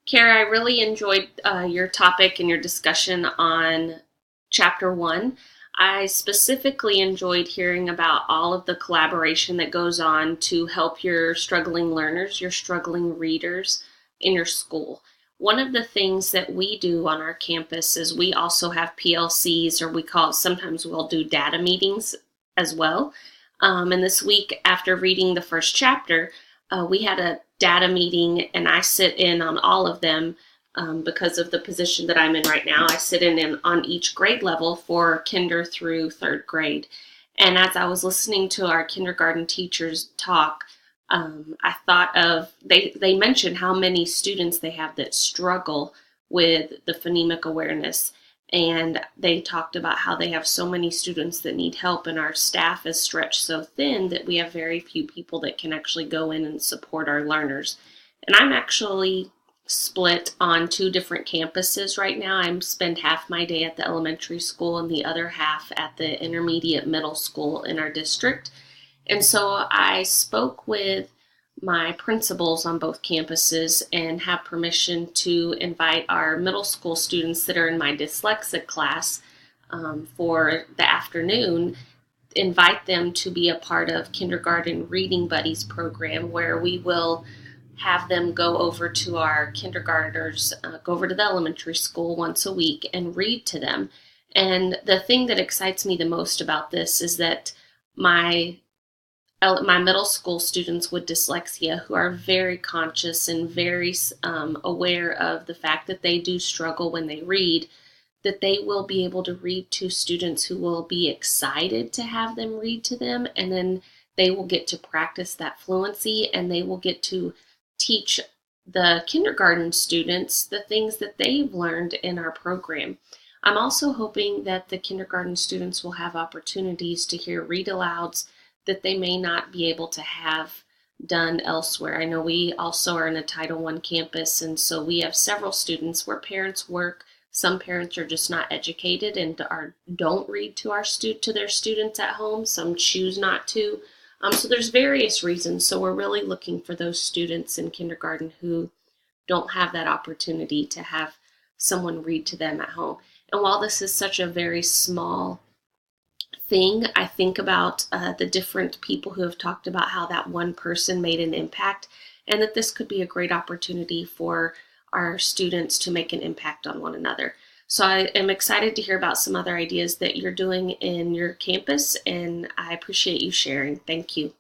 Kara, I really enjoyed your topic and your discussion on Chapter 1. I specifically enjoyed hearing about all of the collaboration that goes on to help your struggling learners, your struggling readers in your school. One of the things that we do on our campus is we also have PLCs, or we call it, sometimes we'll do data meetings as well. And this week, after reading the first chapter, we had a data meeting, and I sit in on all of them because of the position that I'm in right now. I sit in on each grade level for kinder through third grade. And as I was listening to our kindergarten teachers talk, I thought of, they mentioned how many students they have that struggle with the phonemic awareness. And they talked about how they have so many students that need help, and our staff is stretched so thin that we have very few people that can actually go in and support our learners. And I'm actually split on two different campuses right now. I spend half my day at the elementary school and the other half at the intermediate middle school in our district. And so I spoke with my principals on both campuses and have permission to invite our middle school students that are in my dyslexic class for the afternoon, invite them to be a part of Kindergarten Reading Buddies program, where we will have them go over to our kindergartners, go over to the elementary school once a week and read to them. And the thing that excites me the most about this is that my middle school students with dyslexia, who are very conscious and very aware of the fact that they do struggle when they read, that they will be able to read to students who will be excited to have them read to them, and then they will get to practice that fluency, and they will get to teach the kindergarten students the things that they've learned in our program. I'm also hoping that the kindergarten students will have opportunities to hear read-alouds that they may not be able to have done elsewhere. I know we also are in a Title I campus, and so we have several students where parents work. Some parents are just not educated and don't read to their students at home. Some choose not to. So there's various reasons. So we're really looking for those students in kindergarten who don't have that opportunity to have someone read to them at home. And while this is such a very small thing, I think about the different people who have talked about how that one person made an impact, and that this could be a great opportunity for our students to make an impact on one another. So I am excited to hear about some other ideas that you're doing in your campus, and I appreciate you sharing. Thank you.